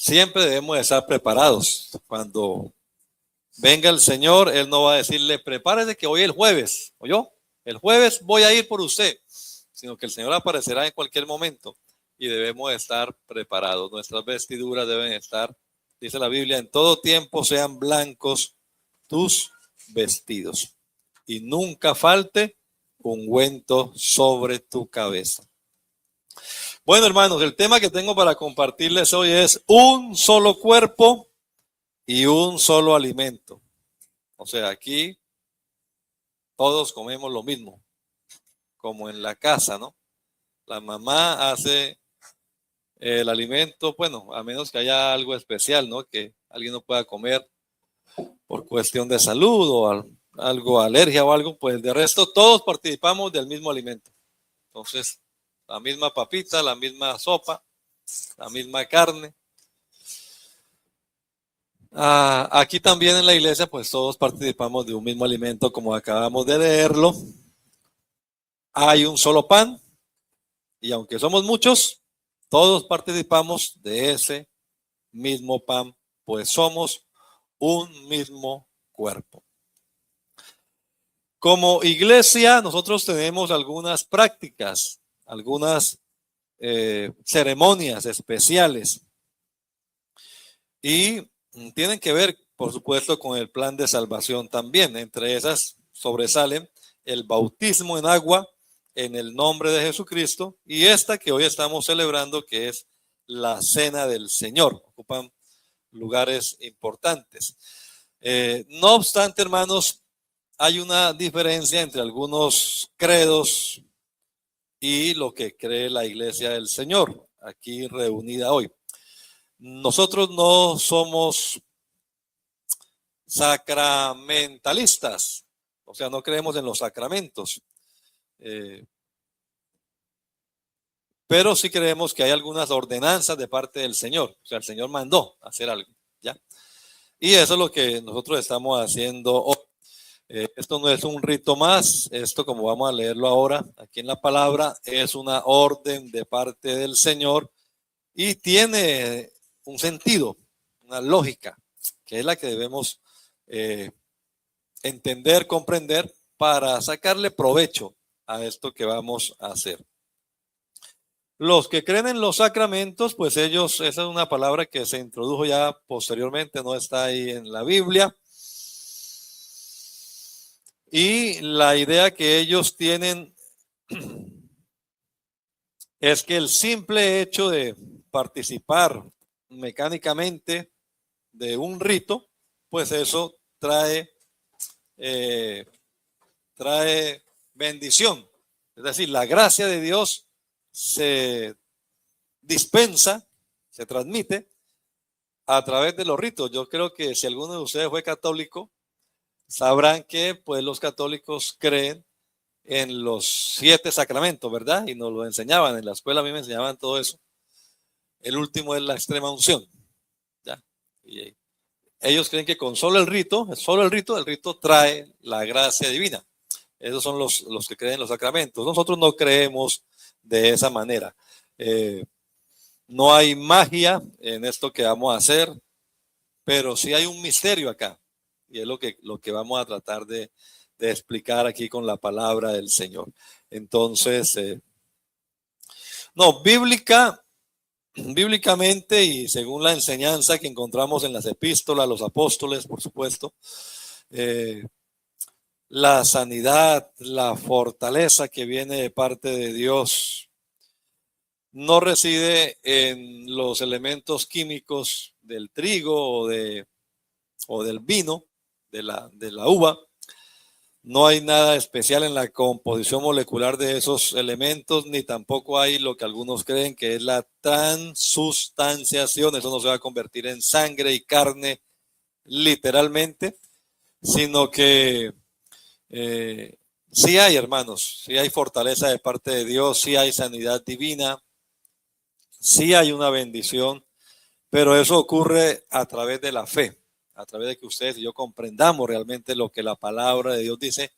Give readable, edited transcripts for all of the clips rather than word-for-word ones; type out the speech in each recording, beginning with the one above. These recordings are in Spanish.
siempre debemos estar preparados. Cuando venga el Señor, Él no va a decirle, prepárese que hoy el jueves, ¿oyó? El jueves voy a ir por usted, sino que el Señor aparecerá en cualquier momento y debemos estar preparados. Nuestras vestiduras deben estar, dice la Biblia, en todo tiempo sean blancos tus vestidos y nunca falte ungüento sobre tu cabeza. Bueno, hermanos, el tema que tengo para compartirles hoy es un solo cuerpo y un solo alimento. O sea, aquí todos comemos lo mismo, como en la casa, ¿no? La mamá hace el alimento, bueno, a menos que haya algo especial, ¿no? Que alguien no pueda comer por cuestión de salud o algo, alergia o algo, pues de resto todos participamos del mismo alimento. Entonces, la misma papita, la misma sopa, la misma carne. Aquí también en la iglesia, pues todos participamos de un mismo alimento, como acabamos de leerlo. Hay un solo pan, y aunque somos muchos, todos participamos de ese mismo pan, pues somos un mismo cuerpo. Como iglesia, nosotros tenemos algunas prácticas, algunas ceremonias especiales, y tienen que ver, por supuesto, con el plan de salvación también. Entre esas sobresalen el bautismo en agua en el nombre de Jesucristo y esta que hoy estamos celebrando, que es la Cena del Señor. Ocupan lugares importantes. No obstante, hermanos, hay una diferencia entre algunos credos y lo que cree la Iglesia del Señor, aquí reunida hoy. Nosotros no somos sacramentalistas, o sea, no creemos en los sacramentos, pero sí creemos que hay algunas ordenanzas de parte del Señor, o sea, el Señor mandó hacer algo, ¿ya? Y eso es lo que nosotros estamos haciendo hoy. Esto no es un rito más, esto como vamos a leerlo ahora aquí en la palabra, es una orden de parte del Señor y tiene un sentido, una lógica, que es la que debemos entender, comprender para sacarle provecho a esto que vamos a hacer. Los que creen en los sacramentos, pues ellos, esa es una palabra que se introdujo ya posteriormente, no está ahí en la Biblia. Y la idea que ellos tienen es que el simple hecho de participar mecánicamente de un rito, pues eso trae bendición. Es decir, la gracia de Dios se dispensa, se transmite a través de los ritos. Yo creo que si alguno de ustedes fue católico, sabrán que pues los católicos creen en los 7 sacramentos, ¿verdad? Y nos lo enseñaban en la escuela, a mí me enseñaban todo eso. El último es la extrema unción, ¿ya? Y ellos creen que con solo el rito trae la gracia divina. Esos son los que creen en los sacramentos. Nosotros no creemos de esa manera. No hay magia en esto que vamos a hacer, pero sí hay un misterio acá. Y es lo que vamos a tratar de explicar aquí con la palabra del Señor. Entonces, bíblicamente y según la enseñanza que encontramos en las epístolas, los apóstoles, por supuesto, la sanidad, la fortaleza que viene de parte de Dios no reside en los elementos químicos del trigo o del vino, de la uva. No hay nada especial en la composición molecular de esos elementos, ni tampoco hay lo que algunos creen que es la transustanciación. Eso no se va a convertir en sangre y carne literalmente, sino que sí hay, hermanos, sí hay fortaleza de parte de Dios, sí hay sanidad divina, sí hay una bendición, pero eso ocurre a través de la fe, a través de que ustedes y yo comprendamos realmente lo que la palabra de Dios dice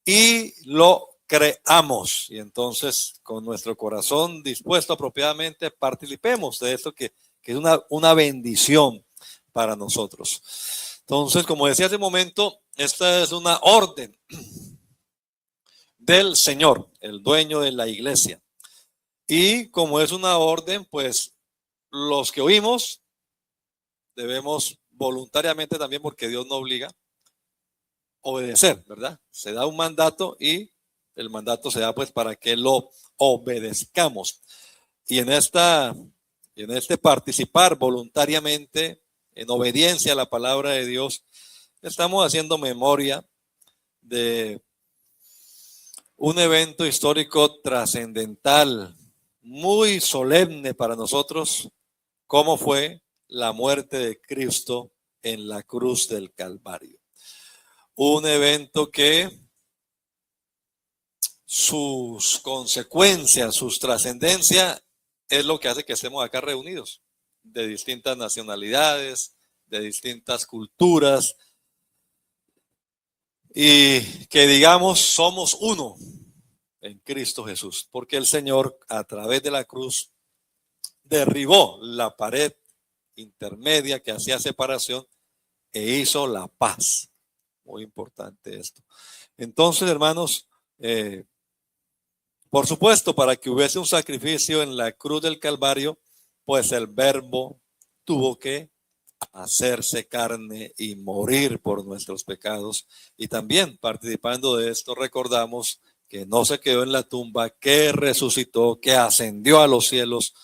y lo creamos. Y entonces, con nuestro corazón dispuesto apropiadamente, participemos de esto que que es una bendición para nosotros. Entonces, como decía hace un momento, esta es una orden del Señor, el dueño de la iglesia. Y como es una orden, pues los que oímos debemos voluntariamente también, porque Dios no obliga, obedecer, ¿verdad? Se da un mandato y el mandato se da pues para que lo obedezcamos. Y en este participar voluntariamente en obediencia a la palabra de Dios, estamos haciendo memoria de un evento histórico trascendental, muy solemne para nosotros, como fue la muerte de Cristo en la cruz del Calvario. Un evento que sus consecuencias, sus trascendencia, es lo que hace que estemos acá reunidos, de distintas nacionalidades, de distintas culturas, y que digamos somos uno en Cristo Jesús, porque el Señor a través de la cruz derribó la pared intermedia que hacía separación e hizo la paz. Muy importante esto. Entonces, hermanos, por supuesto, para que hubiese un sacrificio en la cruz del Calvario, pues el Verbo tuvo que hacerse carne y morir por nuestros pecados. Y también participando de esto recordamos que no se quedó en la tumba, que resucitó, que ascendió a los cielos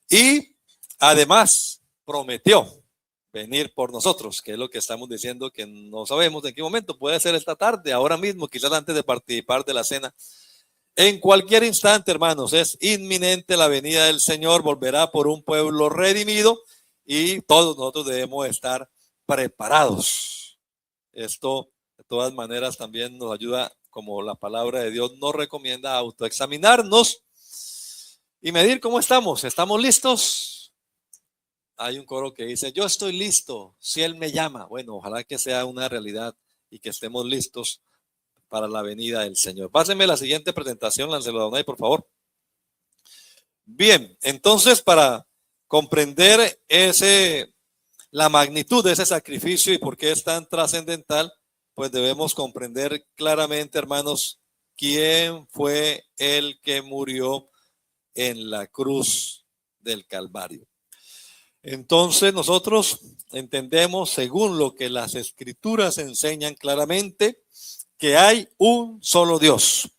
y además prometió venir por nosotros, que es lo que estamos diciendo, que no sabemos en qué momento, puede ser esta tarde, ahora mismo, quizás antes de participar de la cena. En cualquier instante, hermanos, es inminente la venida del Señor, volverá por un pueblo redimido y todos nosotros debemos estar preparados. Esto, de todas maneras, también nos ayuda, como la palabra de Dios nos recomienda, a autoexaminarnos y medir cómo estamos. ¿Estamos listos? Hay un coro que dice, yo estoy listo si Él me llama. Bueno, ojalá que sea una realidad y que estemos listos para la venida del Señor. Pásenme la siguiente presentación, Lancelo Donay, por favor. Bien, entonces para comprender la magnitud de ese sacrificio y por qué es tan trascendental, pues debemos comprender claramente, hermanos, quién fue el que murió en la cruz del Calvario. Entonces nosotros entendemos, según lo que las Escrituras enseñan claramente, que hay un solo Dios,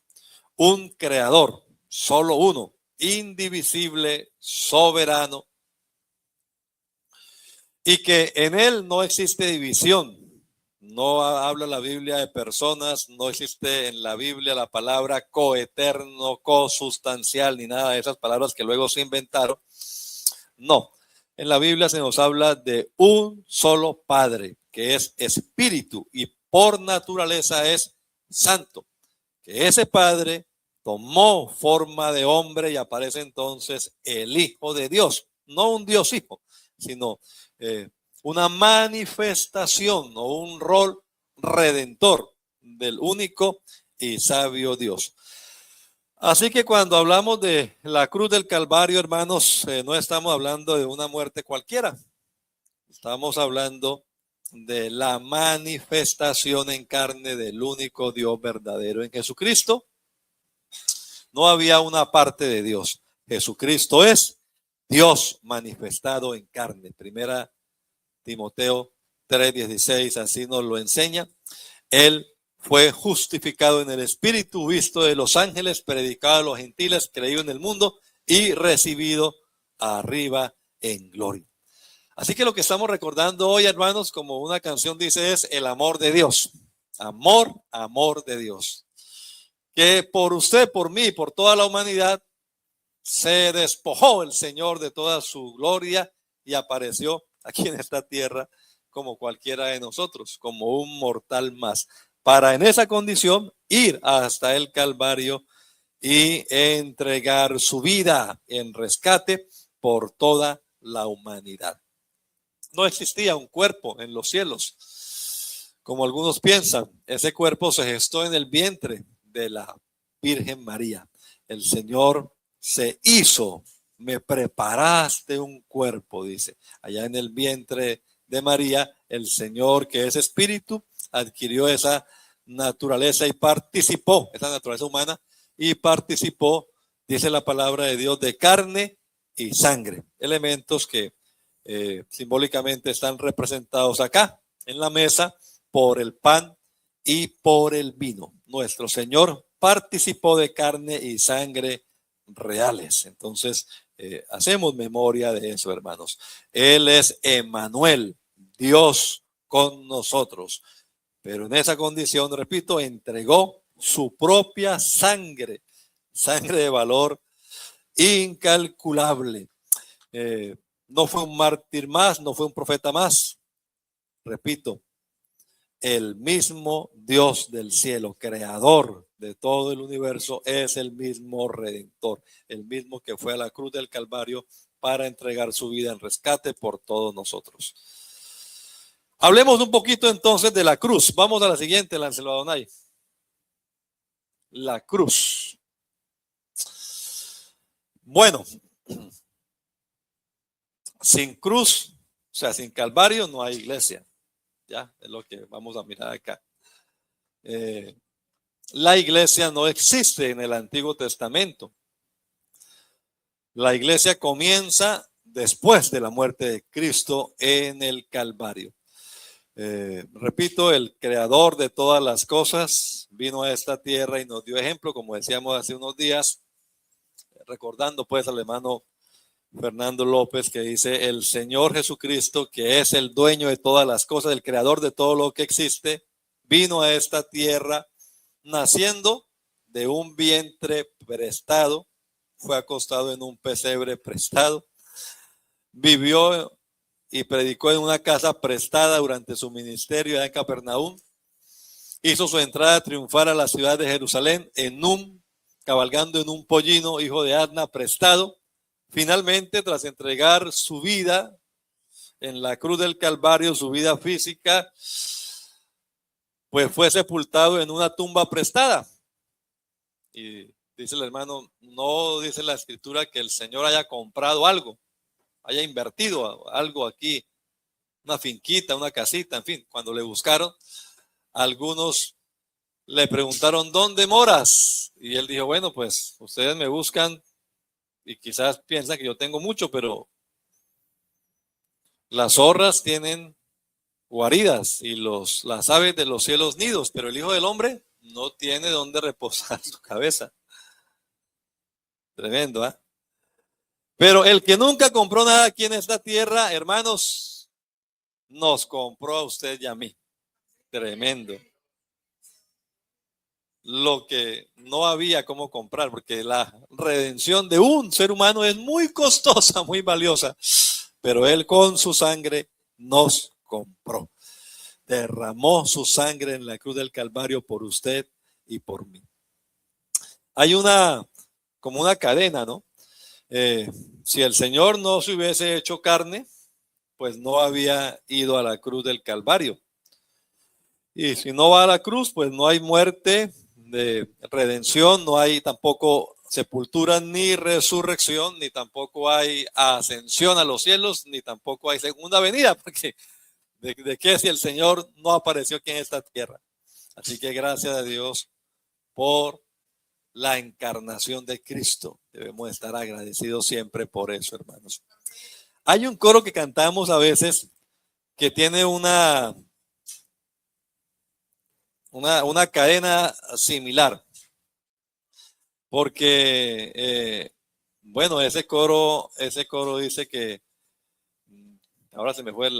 un creador, solo uno, indivisible, soberano, y que en él no existe división. No habla la Biblia de personas, no existe en la Biblia la palabra coeterno, cosustancial, ni nada de esas palabras que luego se inventaron. No, en la Biblia se nos habla de un solo Padre, que es espíritu y por naturaleza es santo. Que ese Padre tomó forma de hombre y aparece entonces el Hijo de Dios, no un Dios hijo, sino una manifestación o un rol redentor del único y sabio Dios. Así que cuando hablamos de la cruz del Calvario, hermanos, no estamos hablando de una muerte cualquiera. Estamos hablando de la manifestación en carne del único Dios verdadero en Jesucristo. No había una parte de Dios. Jesucristo es Dios manifestado en carne. Primera Timoteo 3:16, así nos lo enseña. Él fue justificado en el Espíritu, visto de los ángeles, predicado a los gentiles, creído en el mundo y recibido arriba en gloria. Así que lo que estamos recordando hoy, hermanos, como una canción dice, es el amor de Dios. Amor, amor de Dios. Que por usted, por mí, por toda la humanidad, se despojó el Señor de toda su gloria y apareció aquí en esta tierra como cualquiera de nosotros, como un mortal más, para en esa condición ir hasta el Calvario y entregar su vida en rescate por toda la humanidad. No existía un cuerpo en los cielos, como algunos piensan. Ese cuerpo se gestó en el vientre de la Virgen María. El Señor se hizo me preparaste un cuerpo, dice. Allá en el vientre de María, el Señor, que es espíritu, adquirió esa naturaleza y participó, esa naturaleza humana, y participó, dice la palabra de Dios, de carne y sangre. Elementos que simbólicamente están representados acá en la mesa por el pan y por el vino. Nuestro Señor participó de carne y sangre reales. Entonces, hacemos memoria de eso, hermanos. Él es Emmanuel, Dios con nosotros. Pero en esa condición, repito, entregó su propia sangre, sangre de valor incalculable. No fue un mártir más, no fue un profeta más. Repito, el mismo Dios del cielo, creador de todo el universo, es el mismo redentor, el mismo que fue a la cruz del Calvario para entregar su vida en rescate por todos nosotros. Hablemos un poquito entonces de la cruz. Vamos a la siguiente, Láncelo Adonai. La cruz. Bueno, sin cruz, o sea, sin Calvario no hay iglesia. Ya, es lo que vamos a mirar acá. La iglesia no existe en el Antiguo Testamento. La iglesia comienza después de la muerte de Cristo en el Calvario. Repito, el creador de todas las cosas vino a esta tierra y nos dio ejemplo, como decíamos hace unos días, recordando pues al hermano Fernando López, que dice: el Señor Jesucristo, que es el dueño de todas las cosas, el creador de todo lo que existe, vino a esta tierra naciendo de un vientre prestado, fue acostado en un pesebre prestado, vivió y predicó en una casa prestada durante su ministerio en Capernaum, hizo su entrada triunfal a la ciudad de Jerusalén cabalgando en un pollino, hijo de Adna, prestado. Finalmente, tras entregar su vida en la cruz del Calvario, su vida física, pues fue sepultado en una tumba prestada. Y dice el hermano, no dice la escritura que el Señor haya comprado algo, haya invertido algo aquí, una finquita, una casita, en fin. Cuando le buscaron, algunos le preguntaron: ¿dónde moras? Y él dijo: bueno, pues ustedes me buscan y quizás piensan que yo tengo mucho, pero las zorras tienen guaridas y las aves de los cielos nidos, pero el Hijo del Hombre no tiene dónde reposar su cabeza. Tremendo, ¿eh? Pero el que nunca compró nada aquí en esta tierra, hermanos, nos compró a usted y a mí. Tremendo. Lo que no había cómo comprar, porque la redención de un ser humano es muy costosa, muy valiosa, pero él con su sangre nos compró. Derramó su sangre en la cruz del Calvario por usted y por mí. Hay como una cadena, ¿no? Si el Señor no se hubiese hecho carne, pues no había ido a la cruz del Calvario. Y si no va a la cruz, pues no hay muerte de redención, no hay tampoco sepultura ni resurrección, ni tampoco hay ascensión a los cielos, ni tampoco hay segunda venida, porque ¿de qué si el Señor no apareció aquí en esta tierra? Así que gracias a Dios por la encarnación de Cristo. Debemos estar agradecidos siempre por eso, hermanos. Hay un coro que cantamos a veces que tiene una cadena similar, porque bueno, ese coro dice que, ahora se me fue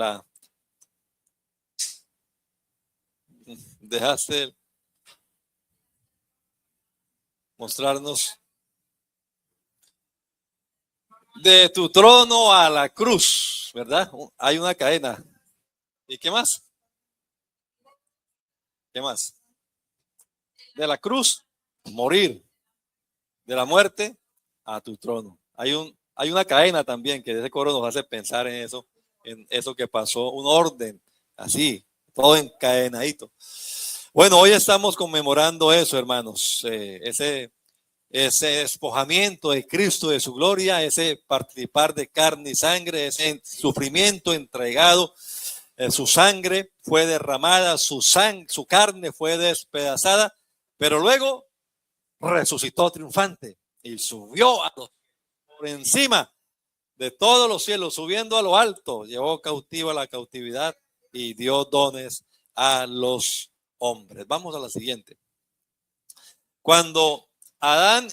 dejaste mostrarnos: de tu trono a la cruz, ¿verdad? Hay una cadena. ¿Y qué más? ¿Qué más? De la cruz, morir. De la muerte a tu trono. Hay una cadena también que ese coro nos hace pensar en eso que pasó, un orden, así, todo encadenadito. Bueno, hoy estamos conmemorando eso, hermanos, ese ese despojamiento de Cristo, de su gloria, ese participar de carne y sangre, ese sufrimiento entregado. Su sangre fue derramada, su carne fue despedazada, pero luego resucitó triunfante y subió por encima de todos los cielos, subiendo a lo alto, llevó cautivo a la cautividad y dio dones a los hombres. Vamos a la siguiente. Cuando Adán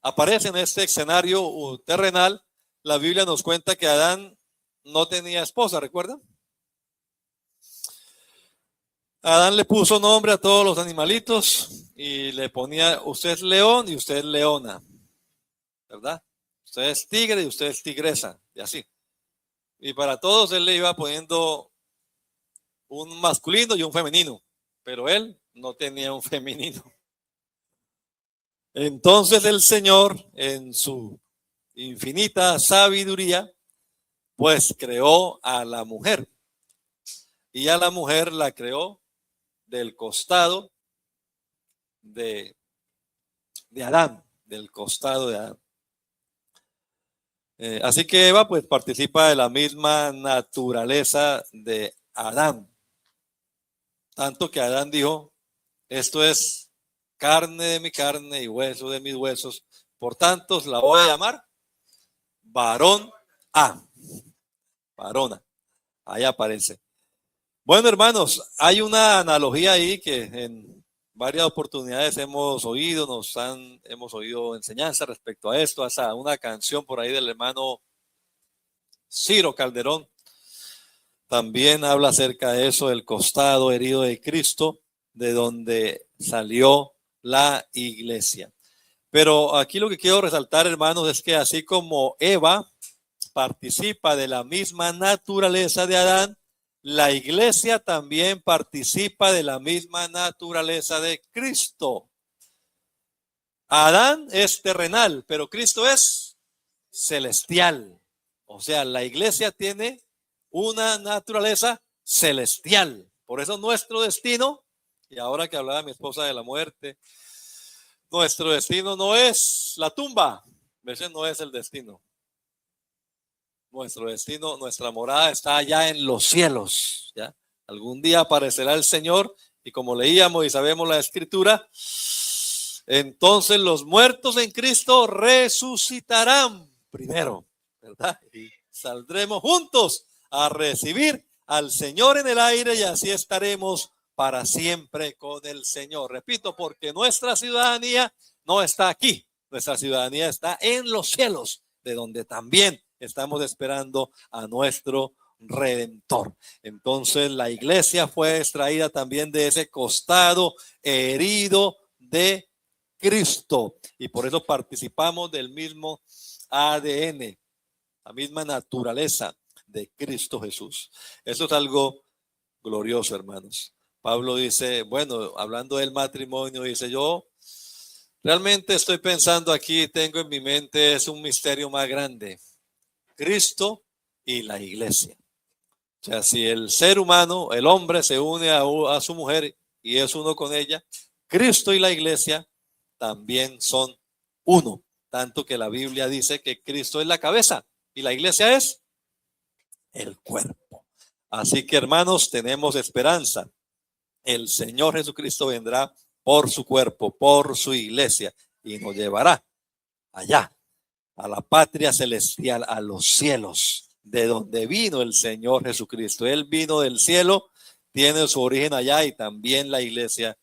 aparece en este escenario terrenal, la Biblia nos cuenta que Adán no tenía esposa, ¿recuerdan? Adán le puso nombre a todos los animalitos y le ponía, usted es león y usted es leona, ¿verdad? Usted es tigre y usted es tigresa, y así. Y para todos él le iba poniendo un masculino y un femenino, pero él no tenía un femenino. Entonces el Señor, en su infinita sabiduría, pues creó a la mujer. Y a la mujer la creó del costado de Adán, del costado de Adán. Así que Eva pues participa de la misma naturaleza de Adán. Tanto que Adán dijo, esto es carne de mi carne y hueso de mis huesos. Por tanto, la voy a llamar varón A. Varona. Ahí aparece. Bueno, hermanos, hay una analogía ahí que en varias oportunidades hemos oído, hemos oído enseñanza respecto a esto, hasta una canción por ahí del hermano Ciro Calderón. También habla acerca de eso, del costado herido de Cristo, de donde salió la iglesia. Pero aquí lo que quiero resaltar, hermanos, es que así como Eva participa de la misma naturaleza de Adán, la iglesia también participa de la misma naturaleza de Cristo. Adán es terrenal, pero Cristo es celestial. O sea, la iglesia tiene una naturaleza celestial. Por eso nuestro destino, y ahora que hablaba mi esposa de la muerte, nuestro destino no es la tumba, ese no es el destino. Nuestro destino, nuestra morada está allá en los cielos, ¿ya? Algún día aparecerá el Señor y como leíamos y sabemos la escritura, entonces los muertos en Cristo resucitarán primero, ¿verdad? Y saldremos juntos a recibir al Señor en el aire y así estaremos para siempre con el Señor. Repito, porque nuestra ciudadanía no está aquí, nuestra ciudadanía está en los cielos, de donde también estamos esperando a nuestro Redentor. Entonces la iglesia fue extraída también de ese costado herido de Cristo y por eso participamos del mismo ADN, la misma naturaleza de Cristo Jesús. Eso es algo glorioso, hermanos. Pablo dice, bueno, hablando del matrimonio, dice, yo realmente estoy pensando aquí, tengo en mi mente, es un misterio más grande. Cristo y la iglesia. O sea, si el ser humano, el hombre se une a su mujer y es uno con ella, Cristo y la iglesia también son uno. Tanto que la Biblia dice que Cristo es la cabeza y la iglesia es el cuerpo. Así que, hermanos, tenemos esperanza. El Señor Jesucristo vendrá por su cuerpo, por su iglesia y nos llevará allá a la patria celestial, a los cielos, de donde vino el Señor Jesucristo. Él vino del cielo, tiene su origen allá y también la iglesia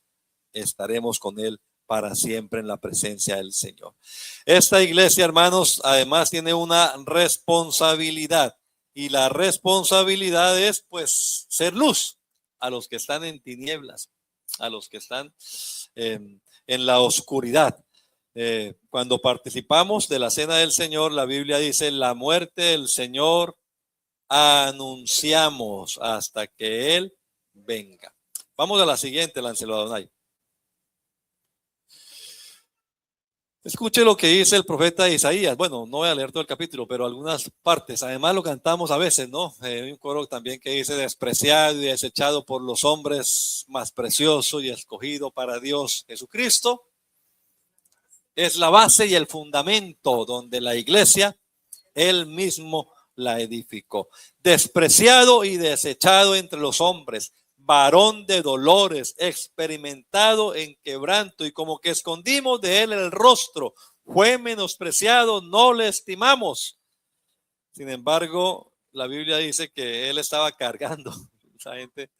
estaremos con él para siempre en la presencia del Señor. Esta iglesia, hermanos, además tiene una responsabilidad y la responsabilidad es pues ser luz a los que están en tinieblas, a los que están en la oscuridad. Cuando participamos de la cena del Señor, la Biblia dice, la muerte del Señor anunciamos hasta que Él venga. Vamos a la siguiente, Lancelot Adonai. Escuche lo que dice el profeta Isaías. Bueno, no voy a leer todo el capítulo, pero algunas partes. Además lo cantamos a veces, ¿no? Hay un coro también que dice: despreciado y desechado por los hombres, más precioso y escogido para Dios. Jesucristo es la base y el fundamento donde la iglesia, él mismo la edificó. Despreciado y desechado entre los hombres, varón de dolores, experimentado en quebranto, y como que escondimos de él el rostro, fue menospreciado, no le estimamos. Sin embargo, la Biblia dice que él estaba cargando. Esa gente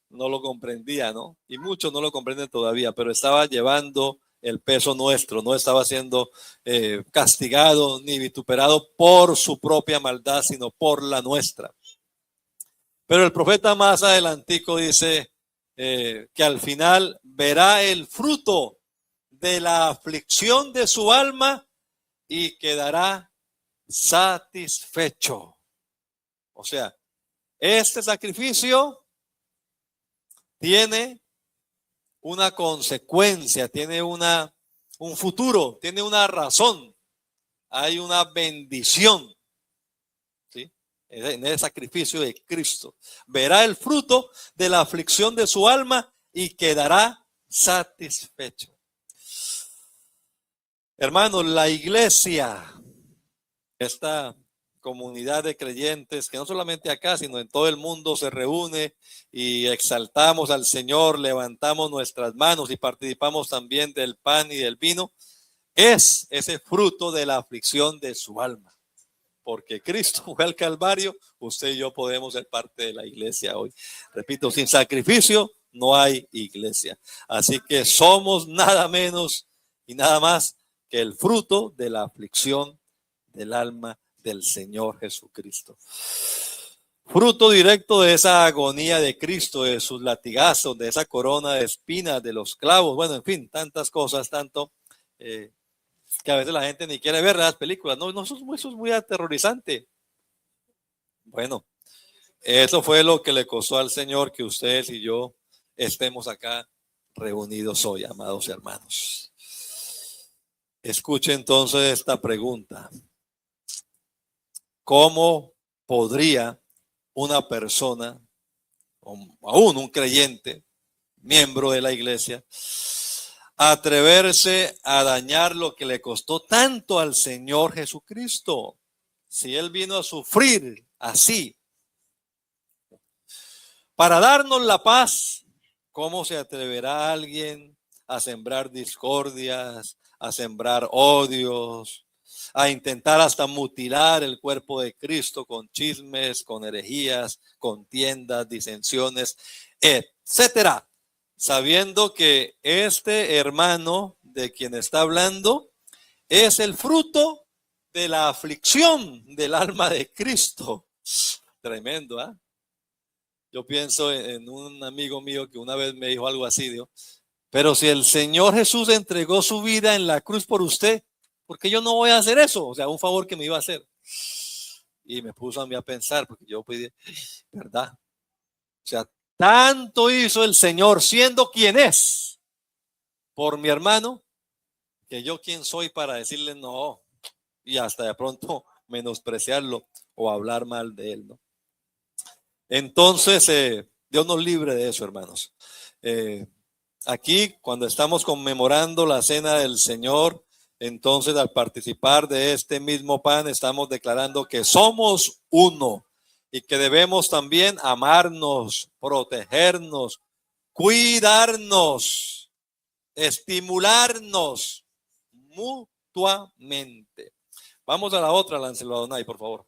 no lo comprendía, ¿no? Y muchos no lo comprenden todavía, pero estaba llevando el peso nuestro, no estaba siendo castigado ni vituperado por su propia maldad, sino por la nuestra. Pero el profeta más adelantico dice que al final verá el fruto de la aflicción de su alma y quedará satisfecho. O sea, este sacrificio tiene una consecuencia, tiene un futuro, tiene una razón, hay una bendición, ¿sí? En el sacrificio de Cristo. Verá el fruto de la aflicción de su alma y quedará satisfecho. Hermanos, la iglesia, esta comunidad de creyentes que no solamente acá, sino en todo el mundo se reúne y exaltamos al Señor, levantamos nuestras manos y participamos también del pan y del vino, es ese fruto de la aflicción de su alma. Porque Cristo fue al Calvario, usted y yo podemos ser parte de la iglesia hoy. Repito, sin sacrificio no hay iglesia. Así que somos nada menos y nada más que el fruto de la aflicción del alma del Señor Jesucristo. Fruto directo de esa agonía de Cristo, de sus latigazos, de esa corona de espinas, de los clavos, bueno, en fin, tantas cosas, tanto que a veces la gente ni quiere ver las películas. No, eso es muy aterrorizante. Bueno, eso fue lo que le costó al Señor que ustedes y yo estemos acá reunidos hoy, amados hermanos. Escuche entonces esta pregunta. ¿Cómo podría una persona, o aún un creyente, miembro de la iglesia, atreverse a dañar lo que le costó tanto al Señor Jesucristo? Si Él vino a sufrir así para darnos la paz, ¿cómo se atreverá alguien a sembrar discordias, a sembrar odios, a intentar hasta mutilar el cuerpo de Cristo con chismes, con herejías, contiendas, disensiones, etcétera? Sabiendo que este hermano de quien está hablando es el fruto de la aflicción del alma de Cristo. Tremendo, ¿ah? Yo pienso en un amigo mío que una vez me dijo algo así, dijo: pero si el Señor Jesús entregó su vida en la cruz por usted, ¿por qué yo no voy a hacer eso? O sea, un favor que me iba a hacer. Y me puso a mí a pensar, porque yo pedí, ¿verdad? O sea, tanto hizo el Señor siendo quien es por mi hermano, que yo quién soy para decirle no y hasta de pronto menospreciarlo o hablar mal de él, ¿no? Entonces, Dios nos libre de eso, hermanos. Aquí, cuando estamos conmemorando la cena del Señor, entonces al participar de este mismo pan, estamos declarando que somos uno y que debemos también amarnos, protegernos, cuidarnos, estimularnos mutuamente. Vamos a la otra, Láncelo Adonai, por favor.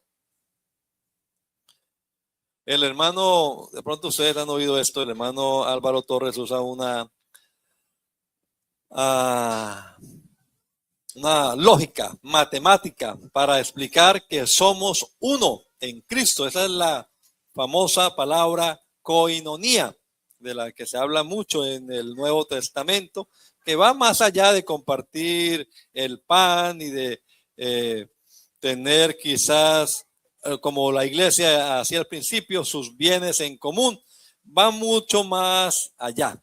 El hermano, de pronto ustedes han oído esto, el hermano Álvaro Torres usa una lógica matemática para explicar que somos uno en Cristo. Esa es la famosa palabra koinonía, de la que se habla mucho en el Nuevo Testamento, que va más allá de compartir el pan y de tener quizás, como la iglesia hacía al principio, sus bienes en común. Va mucho más allá.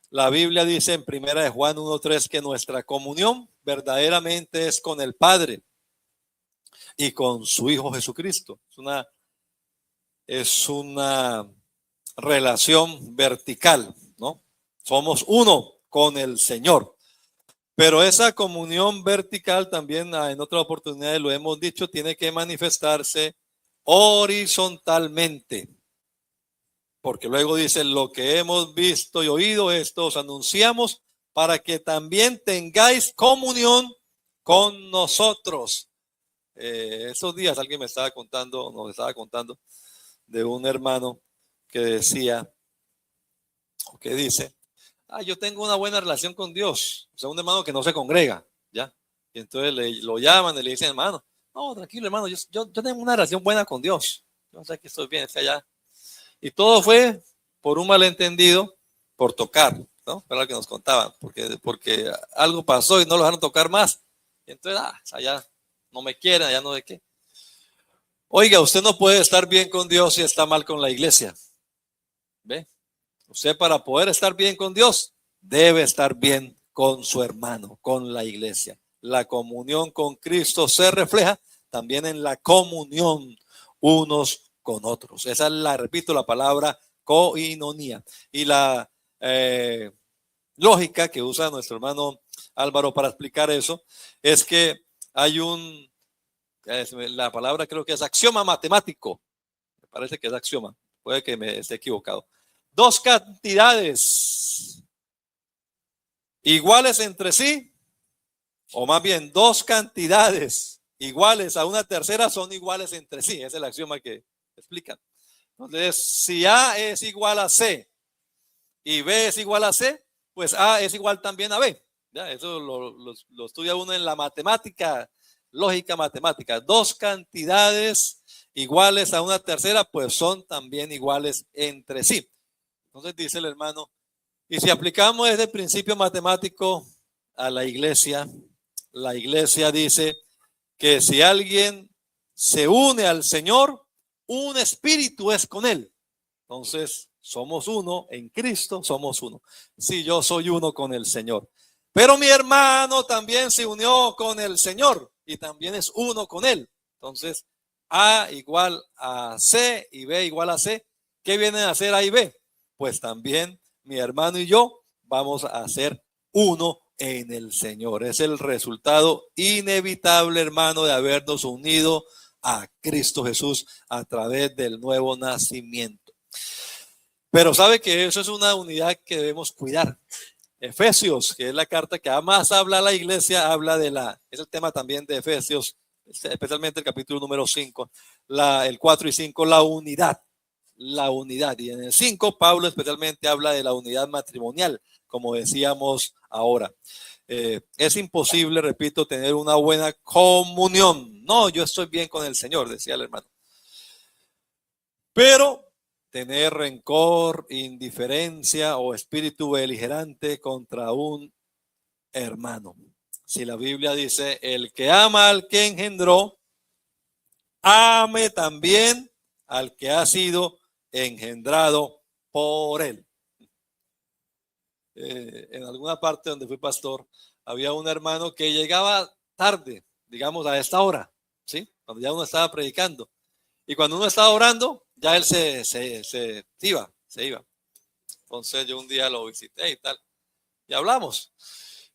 La Biblia dice en 1 Juan 1:3 que nuestra comunión verdaderamente es con el Padre y con su Hijo Jesucristo. Es una relación vertical, ¿no? Somos uno con el Señor. Pero esa comunión vertical también, en otras oportunidades lo hemos dicho, tiene que manifestarse horizontalmente. Porque luego dice, lo que hemos visto y oído, esto os anunciamos para que también tengáis comunión con nosotros. Esos días alguien nos estaba contando de un hermano que decía, o que dice, yo tengo una buena relación con Dios. O sea, un hermano que no se congrega, ¿ya? Y entonces lo llaman y le dicen, hermano, no, tranquilo, hermano, yo tengo una relación buena con Dios. Yo sé que estoy bien, está allá. Y todo fue por un malentendido, por tocar, ¿no? Era lo que nos contaban, porque algo pasó y no lo dejaron tocar más. Y entonces, allá no me quieren, allá no de qué. Oiga, usted no puede estar bien con Dios si está mal con la iglesia. ¿Ve? Usted, para poder estar bien con Dios, debe estar bien con su hermano, con la iglesia. La comunión con Cristo se refleja también en la comunión unos con otros. Esa es repito, la palabra koinonía. Y la lógica que usa nuestro hermano Álvaro para explicar eso es que hay la palabra creo que es axioma matemático. Me parece que es axioma. Puede que me esté equivocado. Dos cantidades iguales entre sí, o más bien dos cantidades iguales a una tercera son iguales entre sí. Ese es el axioma que explican. Entonces, si A es igual a C y B es igual a C, pues A es igual también a B. ¿Ya? Eso lo estudia uno en la matemática, lógica matemática. Dos cantidades iguales a una tercera, pues son también iguales entre sí. Entonces dice el hermano, y si aplicamos este principio matemático a la iglesia dice que si alguien se une al Señor, un espíritu es con él. Entonces, somos uno en Cristo, somos uno. Si yo soy uno con el Señor. Pero mi hermano también se unió con el Señor y también es uno con él. Entonces, A igual a C y B igual a C. ¿Qué vienen a hacer A y B? Pues también mi hermano y yo vamos a ser uno en el Señor. Es el resultado inevitable, hermano, de habernos unido a Cristo Jesús a través del nuevo nacimiento. Pero sabe que eso es una unidad que debemos cuidar. Efesios, que es la carta que más habla a la iglesia, habla es el tema también de Efesios, especialmente el capítulo número 5, el 4 y 5, la unidad. Y en el 5, Pablo especialmente habla de la unidad matrimonial, como decíamos ahora. Es imposible, repito, tener una buena comunión. No, yo estoy bien con el Señor, decía el hermano. Pero tener rencor, indiferencia o espíritu beligerante contra un hermano. Si la Biblia dice, el que ama al que engendró, ame también al que ha sido engendrado por él. En alguna parte donde fui pastor, había un hermano que llegaba tarde, digamos a esta hora, ¿sí? Cuando ya uno estaba predicando. Y cuando uno estaba orando, ya él se iba. Entonces yo un día lo visité y tal, y hablamos.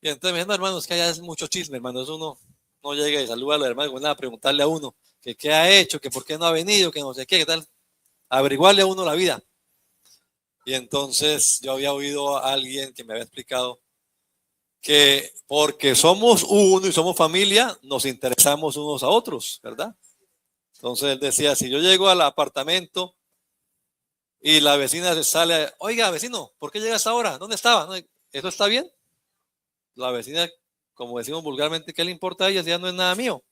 Y entonces me dijeron, hermano, es que allá es mucho chisme, hermano. Eso uno no llega y saluda a los hermanos, a preguntarle a uno que qué ha hecho, que por qué no ha venido, que no sé qué tal. Averiguarle a uno la vida. Y entonces yo había oído a alguien que me había explicado que porque somos uno y somos familia, nos interesamos unos a otros, ¿verdad? Entonces él decía, si yo llego al apartamento y la vecina se sale, oiga, vecino, ¿por qué llegas ahora? ¿Dónde estaba? ¿Eso está bien? La vecina, como decimos vulgarmente, ¿qué le importa a ella si ya no es nada mío?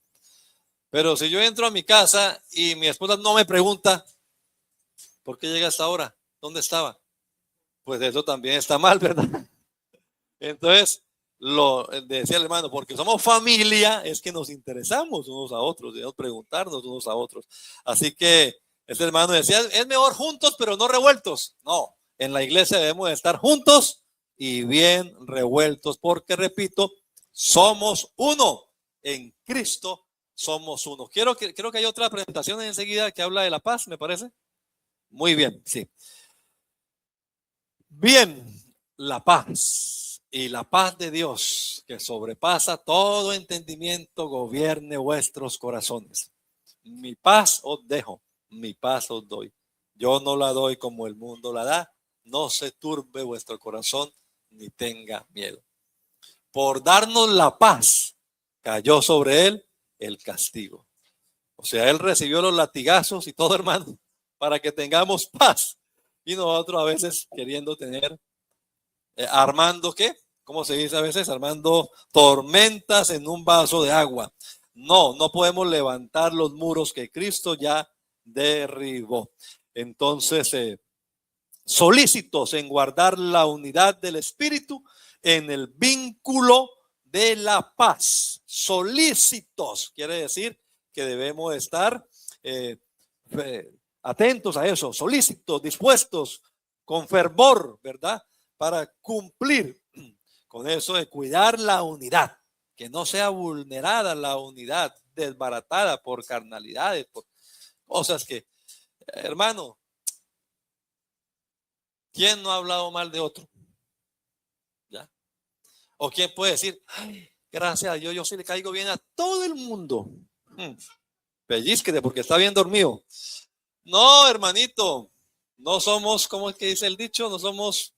Pero si yo entro a mi casa y mi esposa no me pregunta, ¿por qué llegas ahora? ¿Dónde estaba? Pues eso también está mal, ¿verdad? Entonces, lo decía el hermano, porque somos familia, es que nos interesamos unos a otros, debemos preguntarnos unos a otros. Así que este hermano decía, es mejor juntos, pero no revueltos. No, en la iglesia debemos estar juntos y bien revueltos, porque repito, somos uno. En Cristo somos uno. Creo que hay otra presentación enseguida que habla de la paz, me parece. Muy bien, sí. Bien, la paz y la paz de Dios que sobrepasa todo entendimiento gobierne vuestros corazones. Mi paz os dejo, mi paz os doy. Yo no la doy como el mundo la da. No se turbe vuestro corazón ni tenga miedo. Por darnos la paz, cayó sobre él el castigo. O sea, él recibió los latigazos y todo, hermano, para que tengamos paz. Y nosotros a veces queriendo tener, armando, ¿qué? ¿Cómo se dice a veces? Armando tormentas en un vaso de agua. No, no podemos levantar los muros que Cristo ya derribó. Entonces, solícitos en guardar la unidad del Espíritu en el vínculo de la paz. Solícitos quiere decir que debemos estar atentos a eso, solícitos, dispuestos, con fervor, ¿verdad? Para cumplir con eso de cuidar la unidad, que no sea vulnerada la unidad, desbaratada por carnalidades, por cosas que, hermano, ¿quién no ha hablado mal de otro? ¿Ya? ¿O quién puede decir, ay, gracias a Dios, yo sí le caigo bien a todo el mundo? Pellizquete porque está bien dormido. No, hermanito, no somos, ¿cómo es que dice el dicho? No somos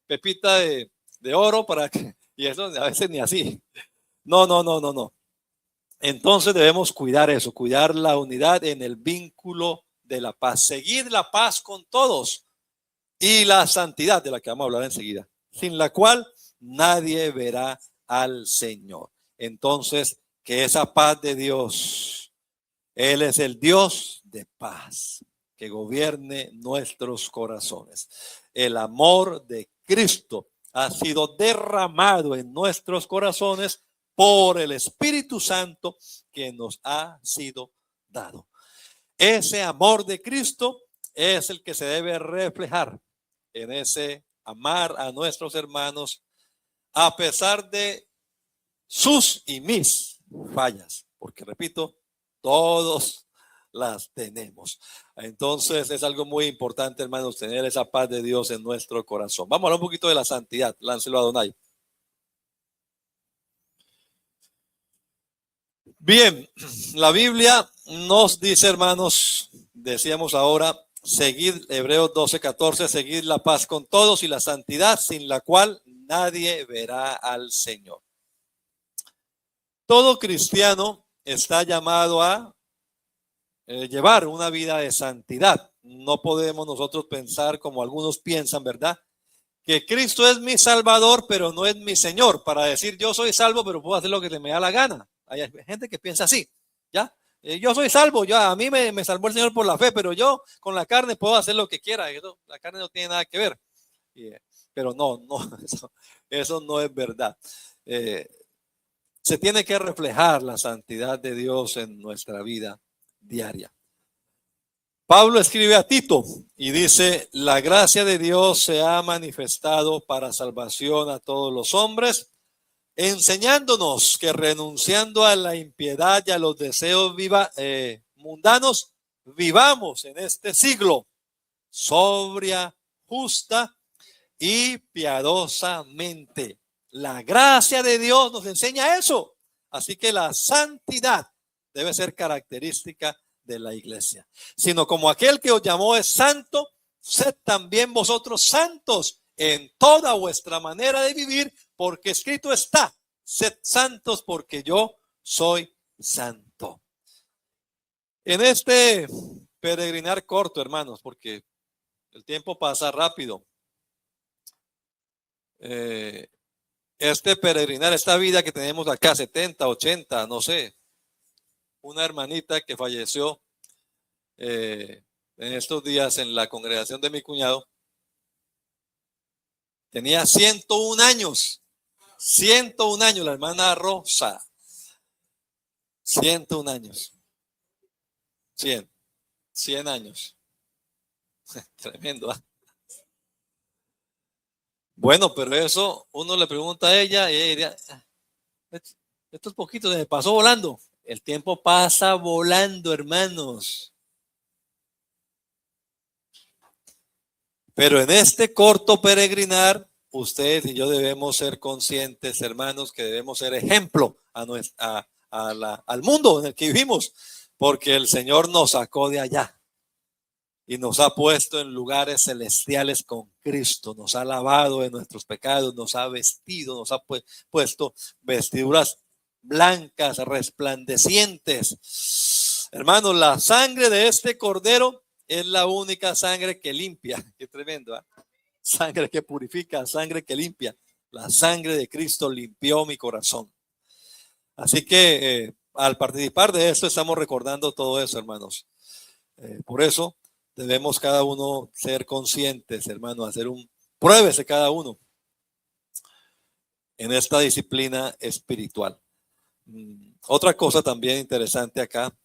pepita de oro para que, y eso a veces ni así. No, no, no, no, no. Entonces debemos cuidar eso, cuidar la unidad en el vínculo de la paz, seguir la paz con todos y la santidad de la que vamos a hablar enseguida, sin la cual nadie verá al Señor. Entonces, que esa paz de Dios, Él es el Dios de paz, que gobierne nuestros corazones. El amor de Cristo ha sido derramado en nuestros corazones por el Espíritu Santo que nos ha sido dado. Ese amor de Cristo es el que se debe reflejar en ese amar a nuestros hermanos a pesar de sus y mis fallas, porque repito, todos las tenemos. Entonces es algo muy importante, hermanos, tener esa paz de Dios en nuestro corazón. Vamos a hablar un poquito de la santidad. Láncelo a Donay. Bien, la Biblia nos dice, hermanos, decíamos ahora, seguid, Hebreos 12:14, seguid la paz con todos y la santidad, sin la cual nadie verá al Señor. Todo cristiano está llamado a llevar una vida de santidad. No podemos nosotros pensar como algunos piensan, ¿verdad? Que Cristo es mi Salvador, pero no es mi Señor, para decir yo soy salvo, pero puedo hacer lo que me da la gana. Hay gente que piensa así, ¿ya? Yo soy salvo, ya a mí me salvó el Señor por la fe, pero yo con la carne puedo hacer lo que quiera. La carne no tiene nada que ver. Pero no, eso no es verdad. Se tiene que reflejar la santidad de Dios en nuestra vida diaria. Pablo escribe a Tito y dice, la gracia de Dios se ha manifestado para salvación a todos los hombres, enseñándonos que renunciando a la impiedad y a los deseos mundanos, vivamos en este siglo sobria, justa y piadosamente. La gracia de Dios nos enseña eso. Así que la santidad debe ser característica de la iglesia. Sino como aquel que os llamó es santo, sed también vosotros santos en toda vuestra manera de vivir, porque escrito está, sed santos porque yo soy santo. En este peregrinar corto, hermanos, porque el tiempo pasa rápido. Este peregrinar, esta vida que tenemos acá, 70, 80, no sé, una hermanita que falleció en estos días en la congregación de mi cuñado, tenía 101 años, 101 años, la hermana Rosa, 101 años, 100 años, tremendo, ¿eh? Bueno, pero eso uno le pregunta a ella y ella diría, estos poquitos se me pasó volando. El tiempo pasa volando, hermanos. Pero en este corto peregrinar, ustedes y yo debemos ser conscientes, hermanos, que debemos ser ejemplo al mundo en el que vivimos, porque el Señor nos sacó de allá y nos ha puesto en lugares celestiales con Cristo, nos ha lavado de nuestros pecados, nos ha vestido, nos ha puesto vestiduras blancas, resplandecientes. Hermanos, la sangre de este cordero es la única sangre que limpia. Qué tremendo, ¿eh? Sangre que purifica, sangre que limpia. La sangre de Cristo limpió mi corazón. Así que al participar de esto estamos recordando todo eso, hermanos. Por eso debemos cada uno ser conscientes, hermanos, pruébese cada uno en esta disciplina espiritual. Otra cosa también interesante acá.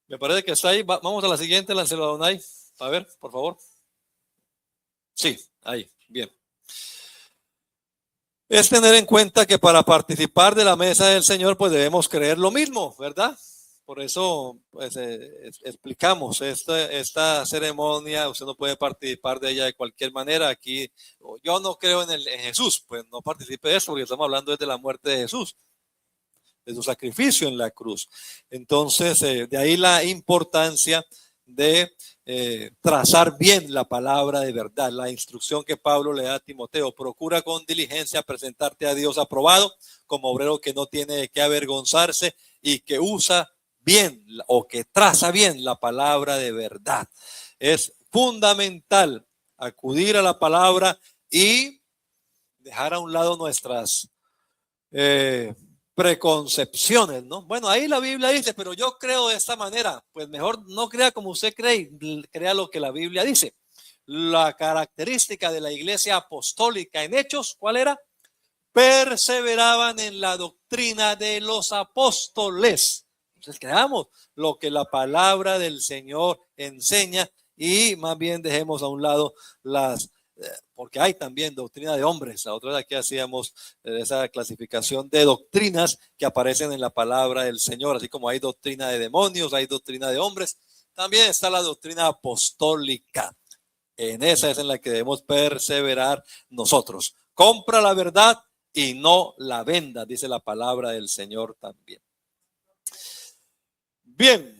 Me parece que está ahí. Vamos a la siguiente, Lancelo Adonai. A ver, por favor. Sí, ahí, bien. Es tener en cuenta que para participar de la mesa del Señor, pues debemos creer lo mismo, ¿verdad? Por eso, pues, explicamos esta ceremonia. Usted no puede participar de ella de cualquier manera. Aquí, yo no creo en Jesús, pues no participe de eso, porque estamos hablando de la muerte de Jesús, de su sacrificio en la cruz. Entonces, de ahí la importancia de trazar bien la palabra de verdad, la instrucción que Pablo le da a Timoteo: procura con diligencia presentarte a Dios aprobado, como obrero que no tiene de qué avergonzarse y que usa bien o que traza bien la palabra de verdad. Es fundamental acudir a la palabra y dejar a un lado nuestras preconcepciones, ¿no? Bueno, ahí la Biblia dice, pero yo creo de esta manera. Pues mejor no crea como usted cree, crea lo que la Biblia dice. La característica de la iglesia apostólica en Hechos, ¿cuál era? Perseveraban en la doctrina de los apóstoles. Entonces creamos lo que la palabra del Señor enseña y más bien dejemos a un lado porque hay también doctrina de hombres. La otra vez aquí hacíamos esa clasificación de doctrinas que aparecen en la palabra del Señor, así como hay doctrina de demonios, hay doctrina de hombres, también está la doctrina apostólica. En esa es en la que debemos perseverar nosotros. Compra la verdad y no la venda, dice la palabra del Señor también. Bien.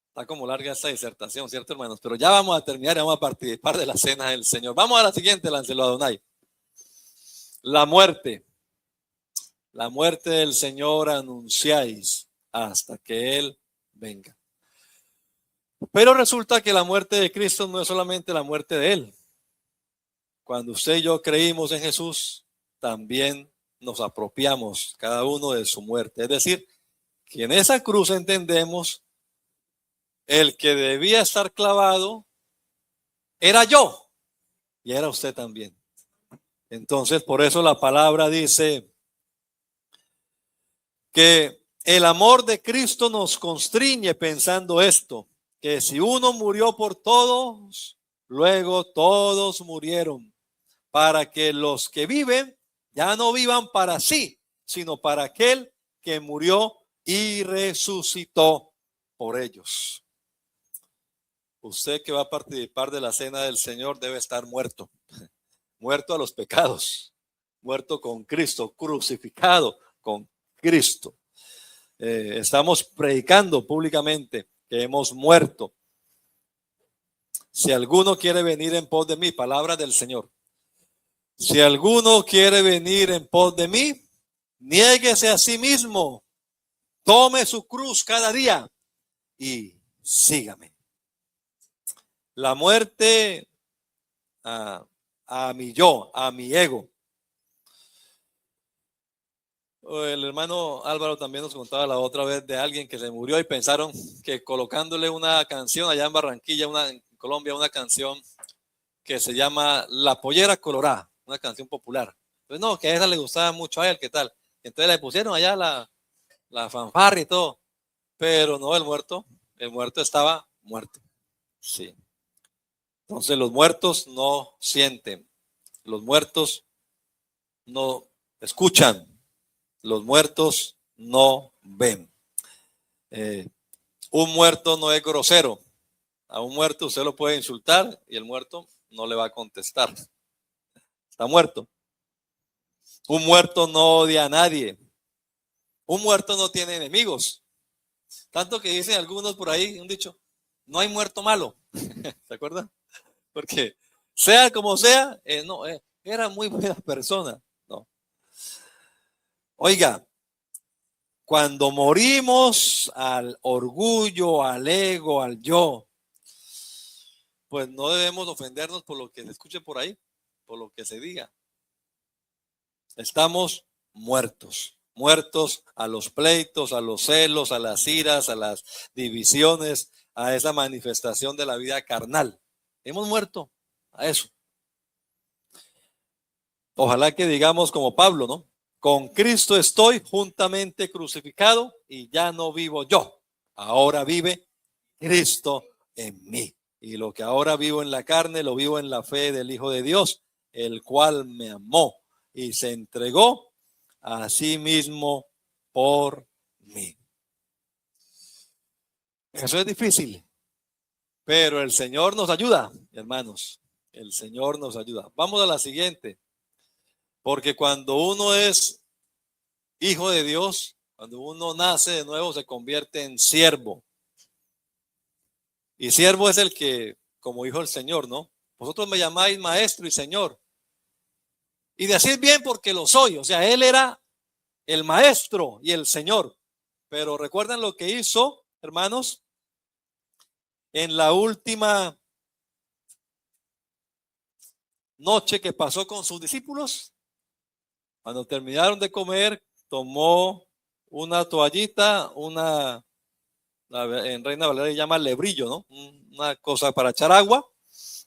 Está como larga esta disertación, ¿cierto, hermanos? Pero ya vamos a terminar y vamos a participar de la cena del Señor. Vamos a la siguiente, Lancelo Adonai. La muerte. La muerte del Señor anunciáis hasta que Él venga. Pero resulta que la muerte de Cristo no es solamente la muerte de Él. Cuando usted y yo creímos en Jesús, también nos apropiamos cada uno de su muerte. Es decir, que en esa cruz entendemos el que debía estar clavado era yo y era usted también. Entonces, por eso la palabra dice que el amor de Cristo nos constriñe pensando esto, que si uno murió por todos, luego todos murieron, para que los que viven ya no vivan para sí, sino para aquel que murió y resucitó por ellos. Usted que va a participar de la cena del Señor debe estar muerto, muerto a los pecados, muerto con Cristo, crucificado con Cristo. Estamos predicando públicamente que hemos muerto. Si alguno quiere venir en pos de mí, palabra del Señor. Si alguno quiere venir en pos de mí, niéguese a sí mismo, tome su cruz cada día y sígame. La muerte a mi yo, a mi ego. El hermano Álvaro también nos contaba la otra vez de alguien que se murió y pensaron que colocándole una canción allá en Barranquilla, en Colombia, una canción que se llama La Pollera Colorada, una canción popular. Pues no, que a esa le gustaba mucho a él, ¿qué tal? Entonces le pusieron allá la fanfarria y todo, pero no, el muerto estaba muerto. Sí. Entonces los muertos no sienten. Los muertos no escuchan, los muertos no ven. Un muerto no es grosero. A un muerto usted lo puede insultar y el muerto no le va a contestar. Está muerto. Un muerto no odia a nadie. Un muerto no tiene enemigos. Tanto que dicen algunos por ahí, un dicho, no hay muerto malo. ¿Se acuerdan? Porque sea como sea, no, era muy buena persona. No. Oiga, cuando morimos al orgullo, al ego, al yo, pues no debemos ofendernos por lo que se escuche por ahí, por lo que se diga. Estamos muertos, muertos a los pleitos, a los celos, a las iras, a las divisiones, a esa manifestación de la vida carnal. Hemos muerto a eso. Ojalá que digamos como Pablo, ¿no? Con Cristo estoy juntamente crucificado y ya no vivo yo. Ahora vive Cristo en mí. Y lo que ahora vivo en la carne, lo vivo en la fe del Hijo de Dios, el cual me amó y se entregó a sí mismo por mí. Eso es difícil, pero el Señor nos ayuda, hermanos. El Señor nos ayuda. Vamos a la siguiente. Porque cuando uno es hijo de Dios, cuando uno nace de nuevo, se convierte en siervo. Y siervo es el que, como dijo el Señor, ¿no? Vosotros me llamáis maestro y Señor. Y decís bien porque lo soy. O sea, Él era el maestro y el Señor. Pero recuerdan lo que hizo, hermanos, en la última noche que pasó con sus discípulos. Cuando terminaron de comer, tomó una toallita, en Reina Valera llama lebrillo, ¿no? Una cosa para echar agua.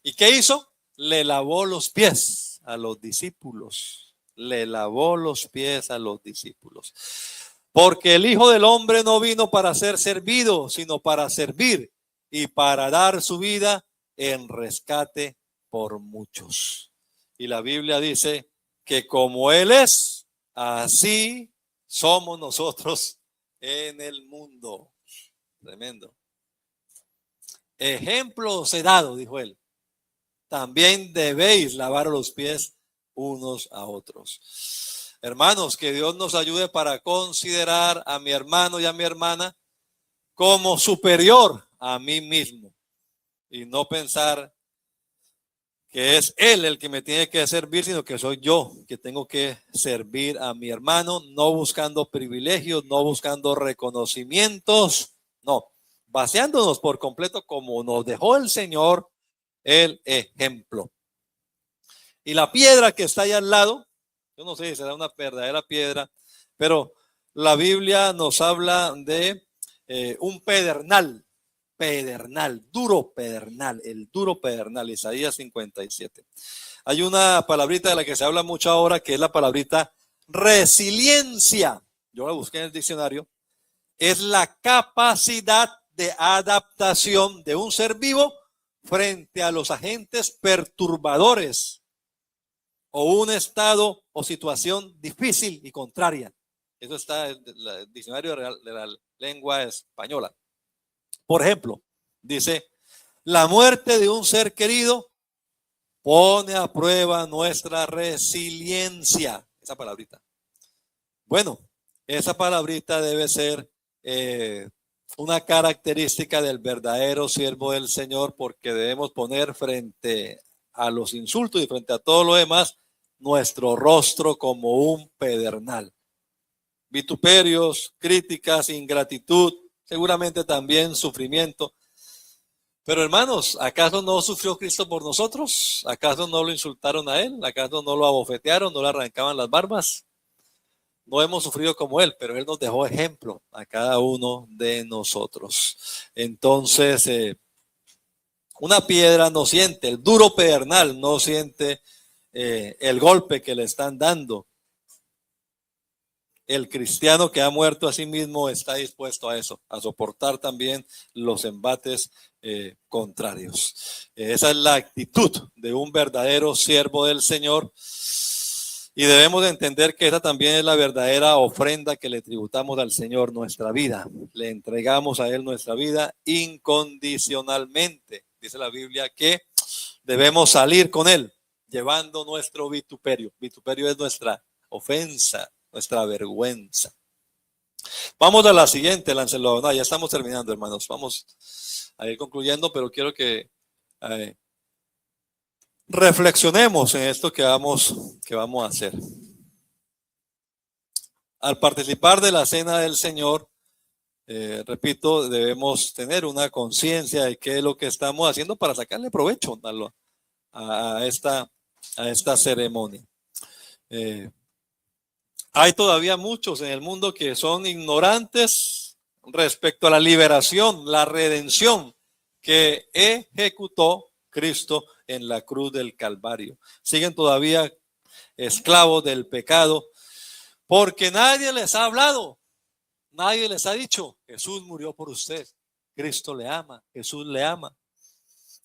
¿Y qué hizo? Le lavó los pies a los discípulos. Le lavó los pies a los discípulos. Porque el Hijo del Hombre no vino para ser servido, sino para servir y para dar su vida en rescate por muchos. Y la Biblia dice que como Él es, así somos nosotros en el mundo. Tremendo. Ejemplo os he dado, dijo Él. También debéis lavar los pies unos a otros. Hermanos, que Dios nos ayude para considerar a mi hermano y a mi hermana como superior a mí mismo y no pensar que es Él el que me tiene que servir, sino que soy yo que tengo que servir a mi hermano, no buscando privilegios, no buscando reconocimientos, no, vaciándonos por completo como nos dejó el Señor el ejemplo. Y la piedra que está ahí al lado, yo no sé si será una verdadera piedra, pero la Biblia nos habla de un pedernal, duro pedernal, el duro pedernal, Isaías 57. Hay una palabrita de la que se habla mucho ahora, que es la palabrita resiliencia. Yo la busqué en el diccionario. Es la capacidad de adaptación de un ser vivo frente a los agentes perturbadores o un estado o situación difícil y contraria. Eso está en el diccionario de la lengua española. Por ejemplo, dice, la muerte de un ser querido pone a prueba nuestra resiliencia. Esa palabrita. Bueno, esa palabrita debe ser una característica del verdadero siervo del Señor, porque debemos poner frente a los insultos y frente a todo lo demás nuestro rostro como un pedernal. Vituperios, críticas, ingratitud, seguramente también sufrimiento. Pero hermanos, ¿acaso no sufrió Cristo por nosotros? ¿Acaso no lo insultaron a Él? ¿Acaso no lo abofetearon? ¿No le arrancaban las barbas? No hemos sufrido como Él, pero Él nos dejó ejemplo a cada uno de nosotros. Entonces, una piedra no siente, el duro pedernal no siente el golpe que le están dando. el cristiano que ha muerto a sí mismo está dispuesto a eso, a soportar también los embates contrarios. Esa es la actitud de un verdadero siervo del Señor. Y debemos de entender que esa también es la verdadera ofrenda que le tributamos al Señor, nuestra vida. Le entregamos a Él nuestra vida incondicionalmente. Dice la Biblia que debemos salir con Él, llevando nuestro vituperio. Vituperio es nuestra ofensa, nuestra vergüenza. Vamos a la siguiente, Lancelot. No, ya estamos terminando, hermanos. Vamos a ir concluyendo, pero quiero que reflexionemos en esto que vamos a hacer. Al participar de la cena del Señor, repito, debemos tener una conciencia de qué es lo que estamos haciendo para sacarle provecho a esta ceremonia. Hay todavía muchos en el mundo que son ignorantes respecto a la liberación, la redención que ejecutó Cristo en la cruz del Calvario. Siguen todavía esclavos del pecado porque nadie les ha hablado, nadie les ha dicho: Jesús murió por usted, Cristo le ama, Jesús le ama.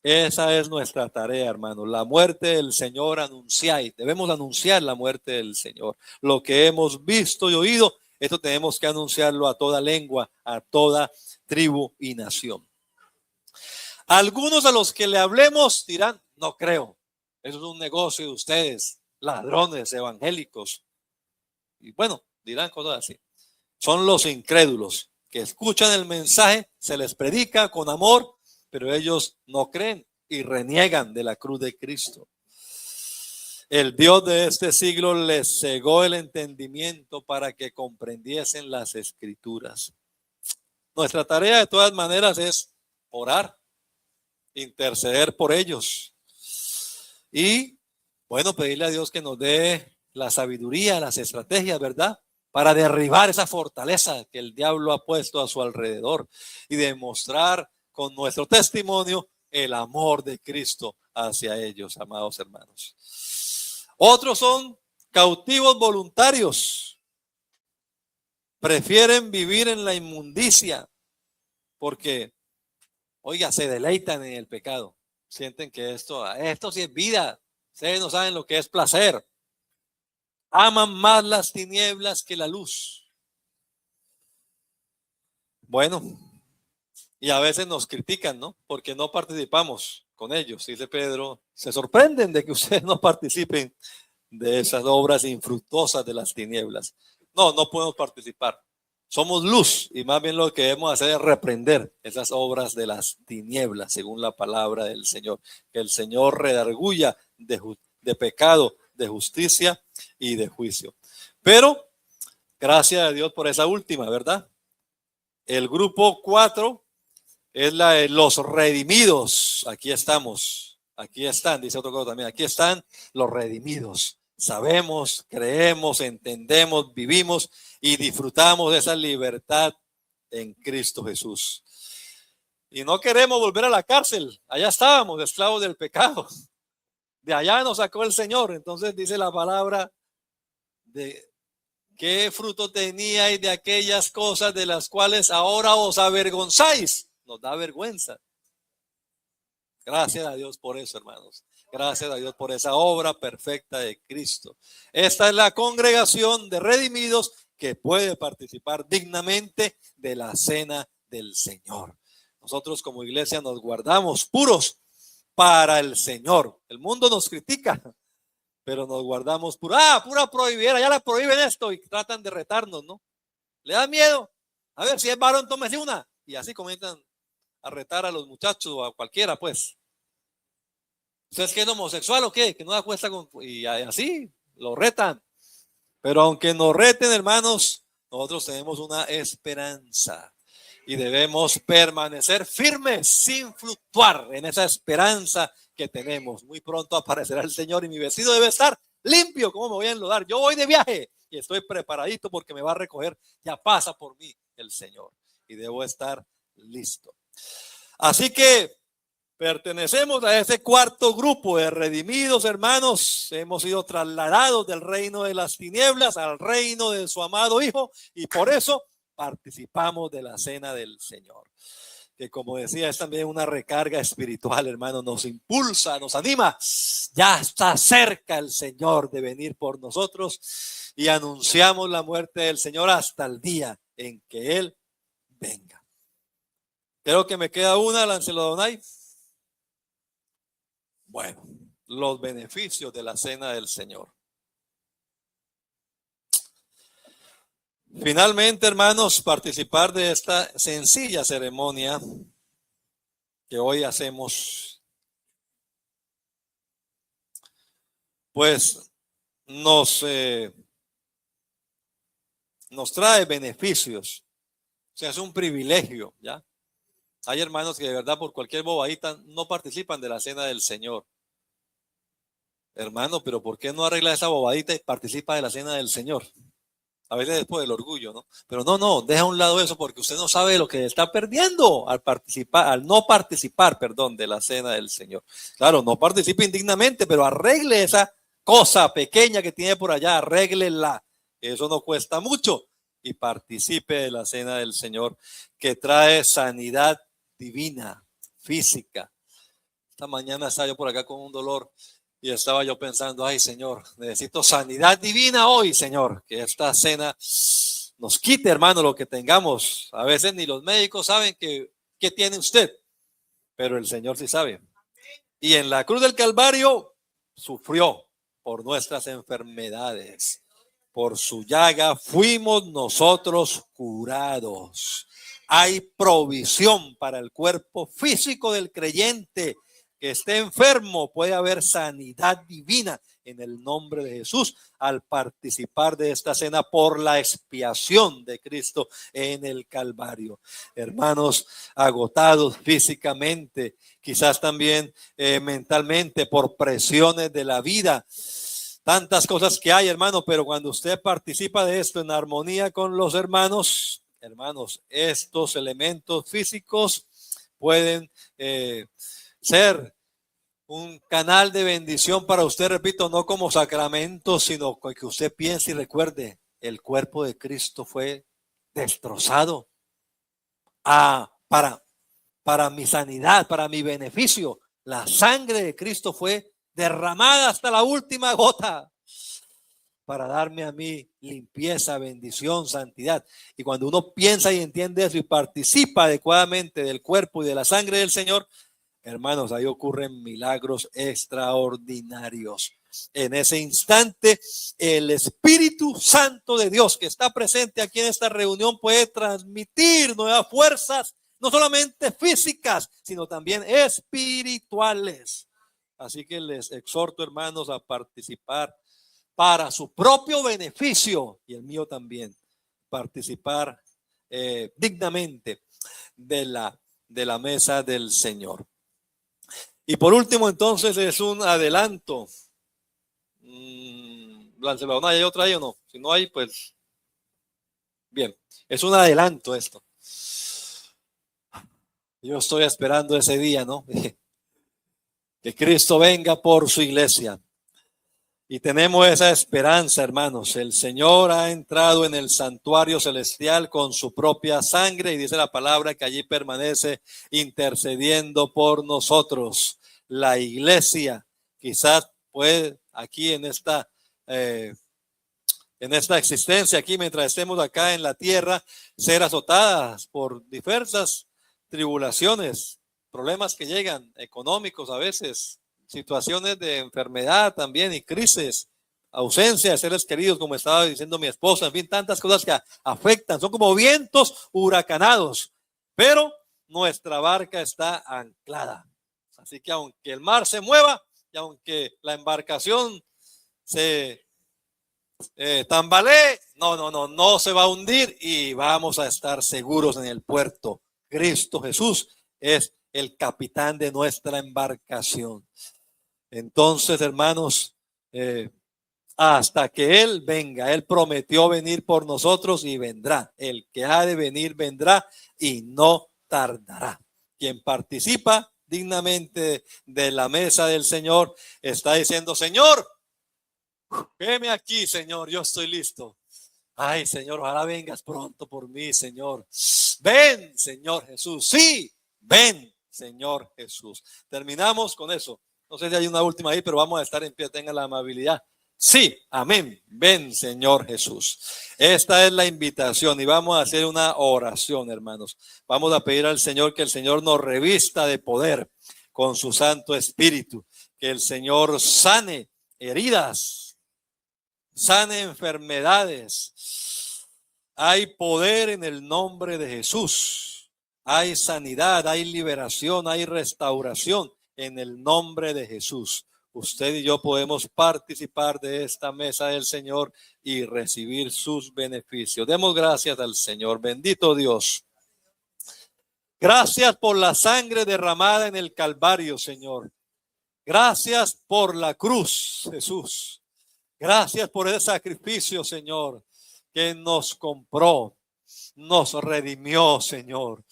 Esa es nuestra tarea, hermano. La muerte del Señor anunciáis. Debemos anunciar la muerte del Señor. Lo que hemos visto y oído, esto tenemos que anunciarlo a toda lengua, a toda tribu y nación. Algunos a los que le hablemos dirán: no creo, eso es un negocio de ustedes, ladrones evangélicos. Y bueno, dirán cosas así. Son los incrédulos que escuchan el mensaje, se les predica con amor, pero ellos no creen y reniegan de la cruz de Cristo. El Dios de este siglo les cegó el entendimiento para que comprendiesen las Escrituras. Nuestra tarea de todas maneras es orar, interceder por ellos y, bueno, pedirle a Dios que nos dé la sabiduría, las estrategias, ¿verdad?, para derribar esa fortaleza que el diablo ha puesto a su alrededor y demostrar con nuestro testimonio el amor de Cristo hacia ellos, amados hermanos. Otros son cautivos voluntarios. Prefieren vivir en la inmundicia porque, oiga, se deleitan en el pecado. Sienten que esto sí es vida. Ustedes no saben lo que es placer. Aman más las tinieblas que la luz. Bueno, y a veces nos critican, ¿no?, porque no participamos con ellos. Dice Pedro: se sorprenden de que ustedes no participen de esas obras infructuosas de las tinieblas. No podemos participar. Somos luz y más bien lo que debemos hacer es reprender esas obras de las tinieblas, según la palabra del Señor. Que el Señor redarguya de pecado, de justicia y de juicio. Pero, gracias a Dios por esa última, ¿verdad? El grupo 4 es la de los redimidos. Aquí estamos, aquí están, dice otro cosa también, aquí están los redimidos. Sabemos, creemos, entendemos, vivimos y disfrutamos de esa libertad en Cristo Jesús. Y no queremos volver a la cárcel. Allá estábamos, esclavos del pecado. De allá nos sacó el Señor. Entonces dice la palabra de qué fruto teníais de aquellas cosas de las cuales ahora os avergonzáis. Nos da vergüenza. Gracias a Dios por eso, hermanos. Gracias a Dios por esa obra perfecta de Cristo. Esta es la congregación de redimidos que puede participar dignamente de la cena del Señor. Nosotros como iglesia nos guardamos puros para el Señor. El mundo nos critica, pero nos guardamos pura prohibida, ya la prohíben esto y tratan de retarnos, ¿no? Le da miedo. A ver, si es varón, tómese una. Y así comienzan a retar a los muchachos o a cualquiera, pues. ¿Usted es que es homosexual o qué? Que no acuesta con... Y así lo retan. Pero aunque nos reten, hermanos, nosotros tenemos una esperanza y debemos permanecer firmes sin fluctuar en esa esperanza que tenemos. Muy pronto aparecerá el Señor y mi vestido debe estar limpio. ¿Cómo me voy a enlodar? Yo voy de viaje y estoy preparadito porque me va a recoger. Ya pasa por mí el Señor y debo estar listo. Así que Pertenecemos a ese cuarto grupo de redimidos, hermanos. Hemos sido trasladados del reino de las tinieblas al reino de su amado Hijo y por eso participamos de la cena del Señor. Que como decía, es también una recarga espiritual, hermano, nos impulsa, nos anima. Ya está cerca el Señor de venir por nosotros y anunciamos la muerte del Señor hasta el día en que Él venga. Creo que me queda una, Lancelo Donay. Bueno, los beneficios de la cena del Señor. Finalmente, hermanos, participar de esta sencilla ceremonia que hoy hacemos, pues nos trae beneficios. O sea, es un privilegio, ¿ya? Hay hermanos que de verdad por cualquier bobadita no participan de la cena del Señor. Hermano, pero ¿por qué no arregla esa bobadita y participa de la cena del Señor? A veces después del orgullo, ¿no? Pero no, deja a un lado eso porque usted no sabe lo que está perdiendo al no participar, de la cena del Señor. Claro, no participe indignamente, pero arregle esa cosa pequeña que tiene por allá, arréglela. Eso no cuesta mucho y participe de la cena del Señor que trae sanidad divina, física. Esta mañana estaba yo por acá con un dolor y estaba yo pensando, ay Señor, necesito sanidad divina hoy, Señor, que esta cena nos quite, hermano, lo que tengamos. A veces ni los médicos saben qué tiene usted, pero el Señor sí sabe. Y en la cruz del Calvario sufrió por nuestras enfermedades. Por su llaga fuimos nosotros curados. Hay provisión para el cuerpo físico del creyente que esté enfermo. Puede haber sanidad divina en el nombre de Jesús al participar de esta cena por la expiación de Cristo en el Calvario. Hermanos, agotados físicamente, quizás también mentalmente por presiones de la vida. Tantas cosas que hay, hermano, pero cuando usted participa de esto en armonía con los hermanos, estos elementos físicos pueden ser un canal de bendición para usted, repito, no como sacramento, sino que usted piense y recuerde, el cuerpo de Cristo fue destrozado para mi sanidad, para mi beneficio. La sangre de Cristo fue derramada hasta la última gota para darme a mí limpieza, bendición, santidad. Y cuando uno piensa y entiende eso y participa adecuadamente del cuerpo y de la sangre del Señor, hermanos, ahí ocurren milagros extraordinarios. En ese instante, el Espíritu Santo de Dios que está presente aquí en esta reunión puede transmitir nuevas fuerzas, no solamente físicas, sino también espirituales. Así que les exhorto, hermanos, a participar para su propio beneficio y el mío también, participar dignamente de la mesa del Señor. Y por último, entonces, es un adelanto. Lancelot, ¿hay otra ahí o no? Si no hay, pues bien, es un adelanto esto. Yo estoy esperando ese día, ¿no? Que Cristo venga por su iglesia. Y tenemos esa esperanza, hermanos. El Señor ha entrado en el santuario celestial con su propia sangre y dice la palabra que allí permanece intercediendo por nosotros. La iglesia, quizás puede aquí en esta existencia, aquí mientras estemos acá en la tierra, ser azotadas por diversas tribulaciones, problemas que llegan, económicos a veces, situaciones de enfermedad también y crisis, ausencia de seres queridos, como estaba diciendo mi esposa, en fin, tantas cosas que afectan, son como vientos huracanados, pero nuestra barca está anclada. Así que aunque el mar se mueva y aunque la embarcación se tambalee, no se va a hundir y vamos a estar seguros en el puerto. Cristo Jesús es el capitán de nuestra embarcación. Entonces, hermanos, hasta que Él venga, Él prometió venir por nosotros y vendrá. El que ha de venir vendrá y no tardará. Quien participa dignamente de la mesa del Señor, está diciendo, Señor, veme aquí, Señor, yo estoy listo. Ay, Señor, ojalá vengas pronto por mí, Señor. Ven, Señor Jesús. Sí, ven, Señor Jesús. Terminamos con eso. No sé si hay una última ahí, pero vamos a estar en pie. Tenga la amabilidad. Sí, amén. Ven, Señor Jesús. Esta es la invitación y vamos a hacer una oración, hermanos. Vamos a pedir al Señor que el Señor nos revista de poder con su Santo Espíritu. Que el Señor sane heridas, sane enfermedades. Hay poder en el nombre de Jesús. Hay sanidad, hay liberación, hay restauración en el nombre de Jesús. Usted y yo podemos participar de esta mesa del Señor y recibir sus beneficios. Demos gracias al Señor. Bendito Dios. Gracias por la sangre derramada en el Calvario, Señor. Gracias por la cruz, Jesús. Gracias por el sacrificio, Señor, que nos compró, nos redimió, Señor.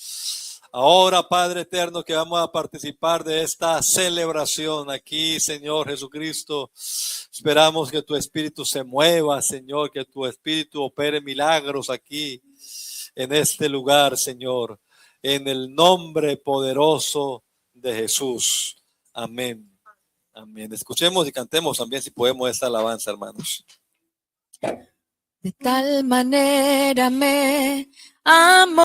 Ahora, Padre eterno, que vamos a participar de esta celebración aquí, Señor Jesucristo. Esperamos que tu Espíritu se mueva, Señor, que tu Espíritu opere milagros aquí, en este lugar, Señor. En el nombre poderoso de Jesús. Amén. Amén. Escuchemos y cantemos también, si podemos, esta alabanza, hermanos. De tal manera me amó